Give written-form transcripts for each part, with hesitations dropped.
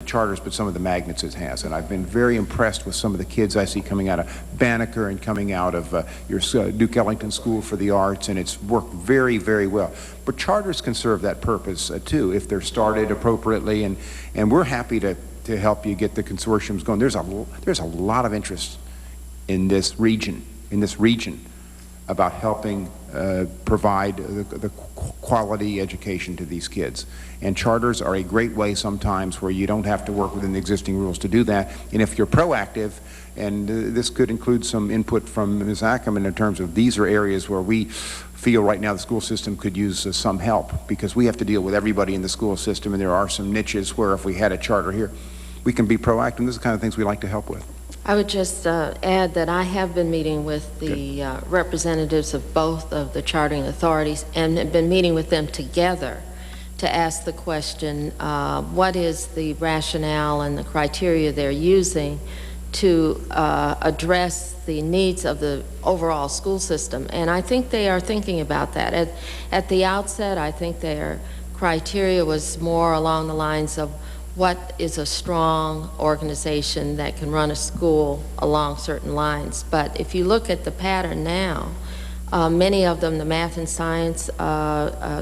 charters, but some of the magnets it has. And I've been very impressed with some of the kids I see coming out of Banneker and coming out of your Duke Ellington School for the Arts, and it's worked very, very well. But charters can serve that purpose too, if they're started appropriately, and we're happy to help you get the consortiums going. There's a lot of interest in this region, about helping provide the quality education to these kids. And charters are a great way sometimes where you don't have to work within the existing rules to do that. And if you're proactive, and this could include some input from Ms. Ackerman in terms of these are areas where we feel right now the school system could use some help, because we have to deal with everybody in the school system, and there are some niches where if we had a charter here, we can be proactive. And this is the kind of things we like to help with. I would just add that I have been meeting with the representatives of both of the chartering authorities, and have been meeting with them together to ask the question, what is the rationale and the criteria they're using to address the needs of the overall school system. And I think they are thinking about that. At the outset, I think their criteria was more along the lines of what is a strong organization that can run a school along certain lines. But if you look at the pattern now, many of them, the math and science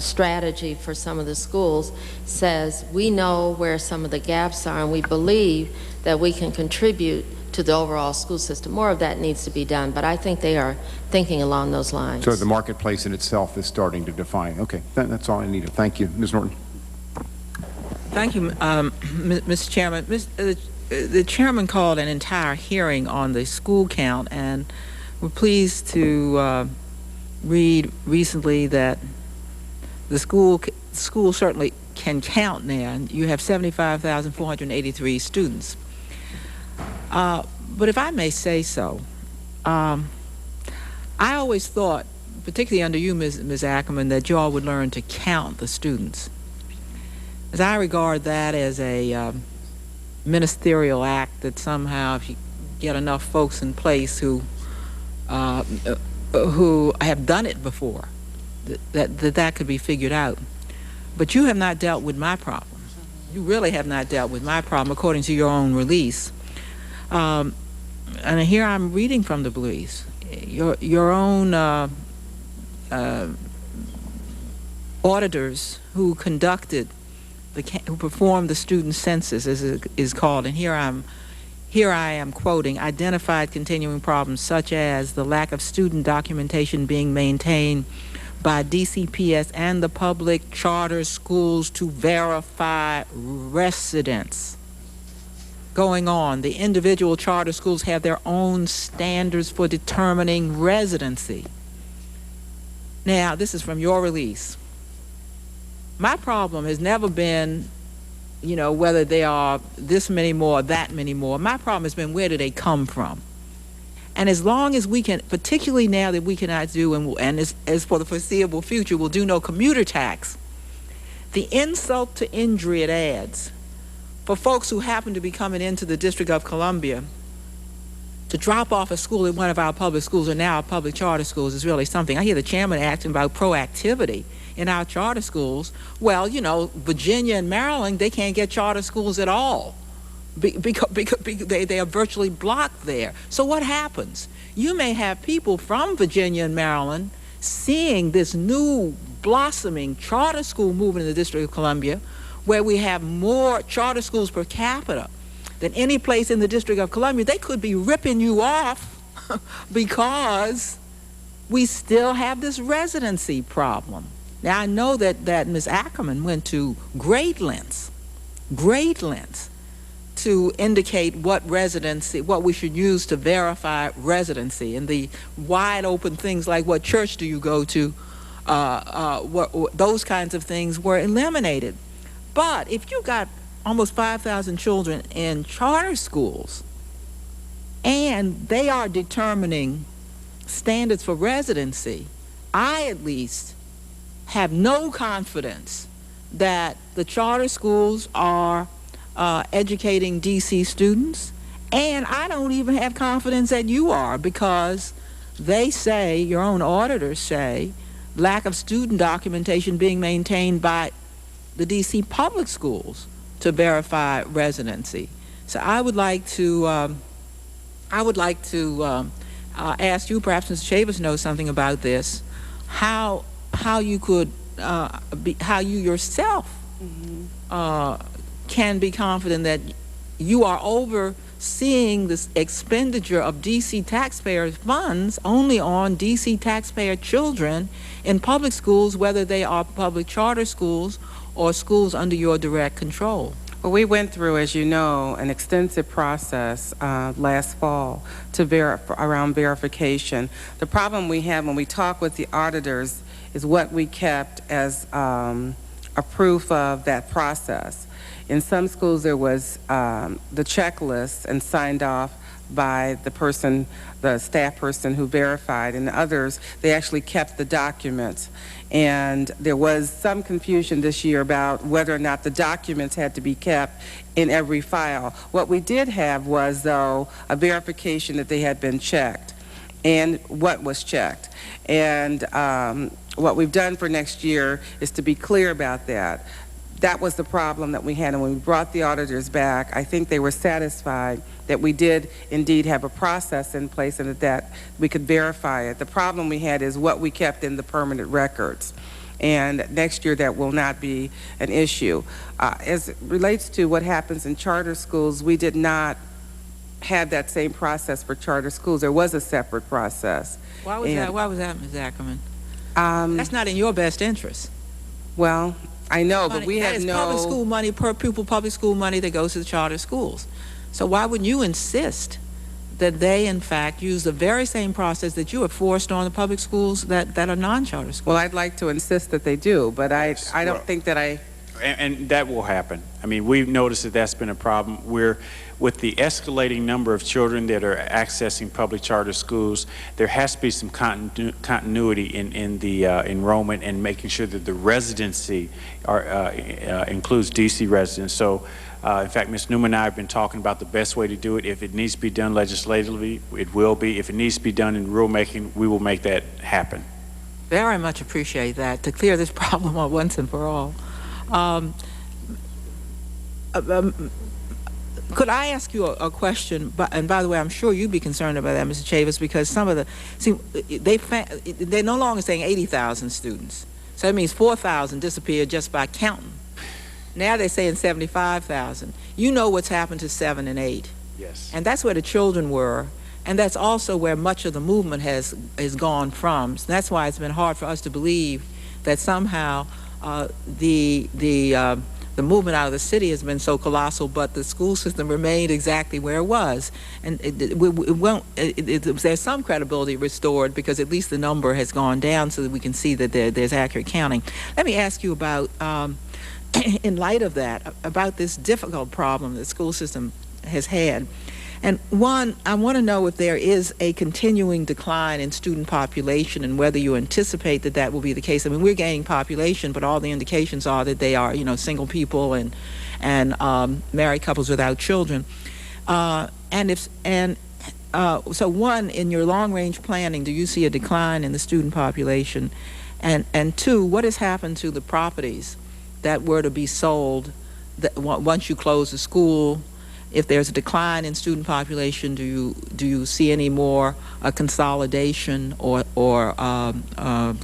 strategy for some of the schools says we know where some of the gaps are, and we believe that we can contribute to the overall school system. More of that needs to be done, but I think they are thinking along those lines. So the marketplace in itself is starting to define. Okay, that's all I needed. Thank you. Ms. Norton. Thank you, Mr. Chairman. The chairman called an entire hearing on the school count, and we're pleased to read recently that the school certainly can count now. You have 75,483 students. But if I may say so, I always thought, particularly under you, Ms. Ackerman, that you all would learn to count the students. As I regard that as a ministerial act, that somehow if you get enough folks in place who have done it before, that could be figured out. But you have not dealt with my problem. You really have not dealt with my problem, according to your own release. And here I'm reading from the release. Your own auditors who conducted who performed the student census, as it is called, and here I am quoting, identified continuing problems such as the lack of student documentation being maintained by DCPS and the public charter schools to verify residence. Going on, the individual charter schools have their own standards for determining residency. Now, this is from your release. My problem has never been, whether they are this many more or that many more. My problem has been, where do they come from? And as long as we can, particularly now that we cannot do, and as for the foreseeable future, we'll do no commuter tax, the insult to injury it adds for folks who happen to be coming into the District of Columbia to drop off a school at one of our public schools or now our public charter schools is really something. I hear the chairman asking about proactivity in our charter schools. Well, Virginia and Maryland, they can't get charter schools at all because they are virtually blocked there. So what happens? You may have people from Virginia and Maryland seeing this new blossoming charter school movement in the District of Columbia, where we have more charter schools per capita than any place in the District of Columbia. They could be ripping you off because we still have this residency problem. Now, I know that Ms. Ackerman went to great lengths to indicate what we should use to verify residency, and the wide open things like what church do you go to, those kinds of things were eliminated. But if you got almost 5,000 children in charter schools, and they are determining standards for residency, I at least have no confidence that the charter schools are educating DC students, and I don't even have confidence that you are, because they say, your own auditors say, lack of student documentation being maintained by the DC public schools to verify residency. So I would like to ask you, perhaps Mr. Chavis knows something about this, how you could how you yourself can be confident that you are overseeing this expenditure of D.C. taxpayers' funds only on D.C. taxpayer children in public schools, whether they are public charter schools or schools under your direct control. Well, we went through, as you know, an extensive process last fall around verification. The problem we have when we talk with the auditors is what we kept as a proof of that process. In some schools, there was the checklist and signed off by the staff person who verified. In others, they actually kept the documents. And there was some confusion this year about whether or not the documents had to be kept in every file. What we did have was, though, a verification that they had been checked and what was checked. And what we've done for next year is to be clear about that. That was the problem that we had, and when we brought the auditors back, I think they were satisfied that we did indeed have a process in place and that we could verify it. The problem we had is what we kept in the permanent records. And next year that will not be an issue. As it relates to what happens in charter schools, we did not have that same process for charter schools. There was a separate process. Why was that, Ms. Ackerman? That's not in your best interest. Well, I know, but we have no... public school money, per pupil public school money that goes to the charter schools. So why wouldn't you insist that they, in fact, use the very same process that you have forced on the public schools that are non-charter schools? Well, I'd like to insist that they do, but I don't think that I... And that will happen. I mean, we've noticed that that's been a problem. With the escalating number of children that are accessing public charter schools, there has to be some continuity in the enrollment and making sure that the residency includes D.C. residents. So, in fact, Ms. Newman and I have been talking about the best way to do it. If it needs to be done legislatively, it will be. If it needs to be done in rulemaking, we will make that happen. Very much appreciate that, to clear this problem up once and for all. Could I ask you a question? And by the way, I'm sure you'd be concerned about that, Mr. Chavis, because some of they're no longer saying 80,000 students. So that means 4,000 disappeared just by counting. Now they're saying 75,000. You know what's happened to 7 and 8. Yes. And that's where the children were. And that's also where much of the movement has gone from. So that's why it's been hard for us to believe that somehow the movement out of the city has been so colossal, but the school system remained exactly where it was. And there's some credibility restored because at least the number has gone down so that we can see that there's accurate counting. Let me ask you about, in light of that, about this difficult problem the school system has had. And one, I want to know if there is a continuing decline in student population and whether you anticipate that that will be the case. I mean, we're gaining population, but all the indications are that they are, single people and married couples without children. So one, in your long-range planning, do you see a decline in the student population? And two, what has happened to the properties that were to be sold once you close the school? If there's a decline in student population, do you see any more consolidation or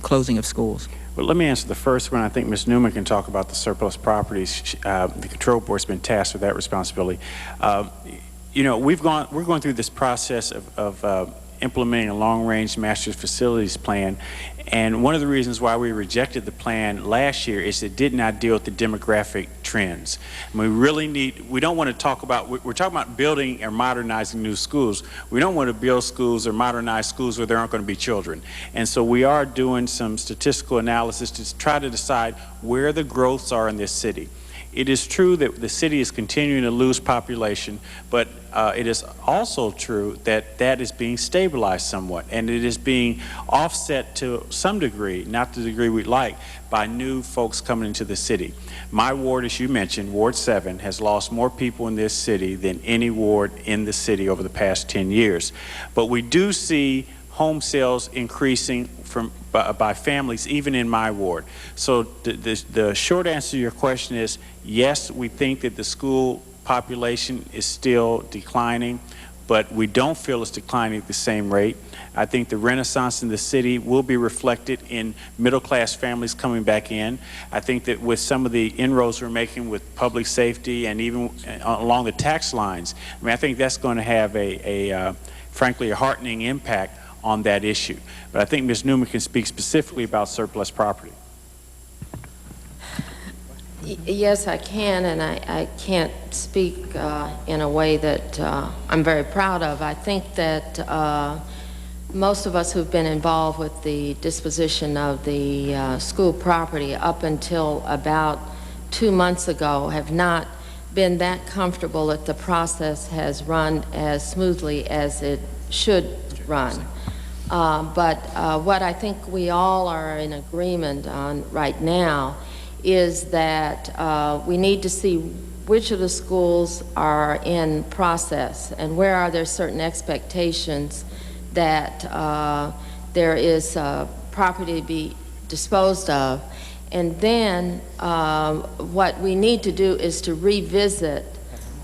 closing of schools? Well, let me answer the first one. I think Ms. Newman can talk about the surplus properties. The control board's been tasked with that responsibility. We're going through this process of implementing a long-range master facilities plan. And one of the reasons why we rejected the plan last year is it did not deal with the demographic trends. And we don't want to talk about, we're talking about building or modernizing new schools. We don't want to build schools or modernize schools where there aren't going to be children. And so we are doing some statistical analysis to try to decide where the growths are in this city. It is true that the city is continuing to lose population, but it is also true that that is being stabilized somewhat, and it is being offset to some degree, not the degree we'd like, by new folks coming into the city. My ward, as you mentioned, Ward 7, has lost more people in this city than any ward in the city over the past 10 years. But we do see home sales increasing by families, even in my ward. So the short answer to your question is, yes, we think that the school population is still declining, but we don't feel it's declining at the same rate. I think the renaissance in the city will be reflected in middle-class families coming back in. I think that with some of the inroads we're making with public safety and even along the tax lines, I mean, I think that's going to have frankly, a heartening impact on that issue. But I think Ms. Newman can speak specifically about surplus property. Yes, I can, and I can't speak in a way that I'm very proud of. I think that most of us who've been involved with the disposition of the school property up until about 2 months ago have not been that comfortable that the process has run as smoothly as it should run. But what I think we all are in agreement on right now is that we need to see which of the schools are in process and where are there certain expectations that there is property to be disposed of. And then what we need to do is to revisit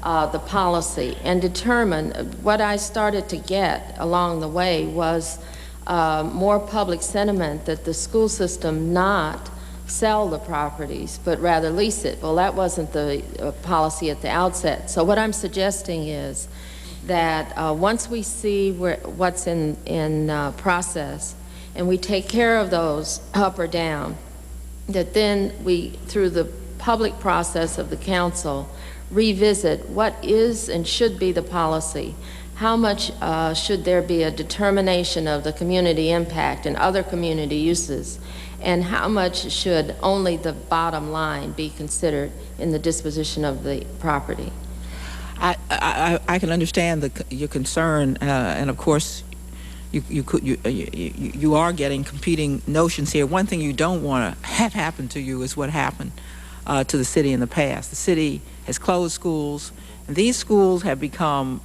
the policy and determine. What I started to get along the way was more public sentiment that the school system not sell the properties, but rather lease it. Well, that wasn't the policy at the outset. So what I'm suggesting is that once we see what's in process and we take care of those up or down, that then we, through the public process of the council, revisit what is and should be the policy. How much should there be a determination of the community impact and other community uses, and how much should only the bottom line be considered in the disposition of the property? I can understand your concern, and of course, you are getting competing notions here. One thing you don't want to have happen to you is what happened to the city in the past. The city has closed schools, and these schools have become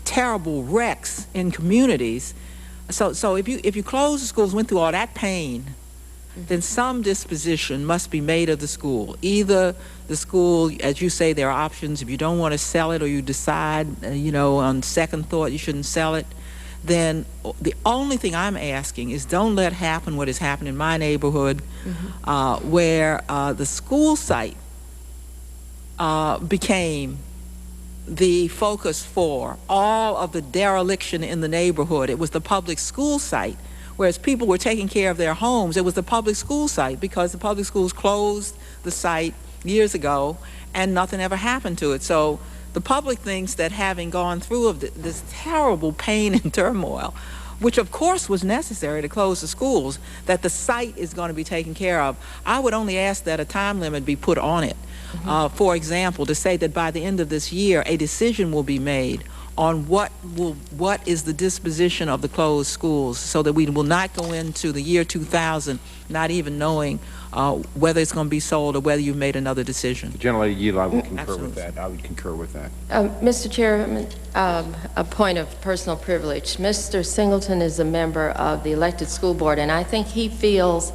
terrible wrecks in communities. So if you close the schools, went through all that pain, then some disposition must be made of the school. Either the school, as you say, there are options. If you don't want to sell it, or you decide, on second thought you shouldn't sell it, then the only thing I'm asking is don't let happen what has happened in my neighborhood, where the school site became the focus for all of the dereliction in the neighborhood. It was the public school site. Whereas people were taking care of their homes, it was the public school site, because the public schools closed the site years ago and nothing ever happened to it. So the public thinks that having gone through this terrible pain and turmoil, which of course was necessary to close the schools, that the site is going to be taken care of. I would only ask that a time limit be put on it. For example, to say that by the end of this year, a decision will be made on what is the disposition of the closed schools, so that we will not go into the year 2000 not even knowing whether it's going to be sold or whether you've made another decision. The gentlelady yield, I would concur Absolutely. with that. I would concur with that. Mr. Chairman, a point of personal privilege. Mr. Singleton is a member of the elected school board, and I think he feels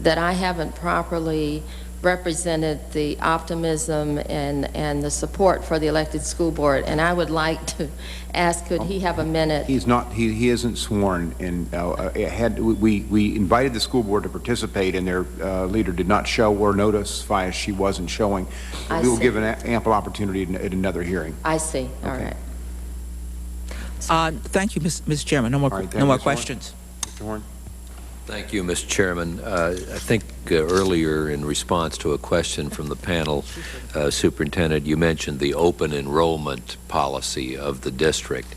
that I haven't properly represented the optimism and the support for the elected school board, and I would like to ask, could he have a minute? He's not. He isn't sworn. And we invited the school board to participate, and their leader did not show or notify us she wasn't showing. We will give an ample opportunity at another hearing. I see. All right. Thank you, Ms. Chairman. No more questions. Mr. Horn. Thank you, Mr. Chairman. I think earlier, in response to a question from the panel, Superintendent, you mentioned the open enrollment policy of the district.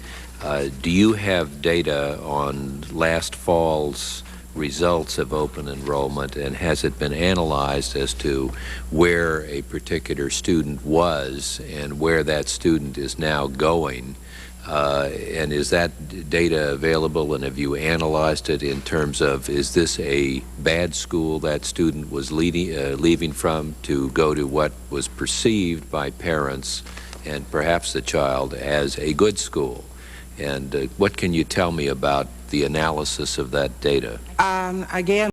Do you have data on last fall's results of open enrollment, and has it been analyzed as to where a particular student was and where that student is now going? And is that data available, and have you analyzed it in terms of, is this a bad school that student was leaving from to go to what was perceived by parents and perhaps the child as a good school? And what can you tell me about the analysis of that data? Again,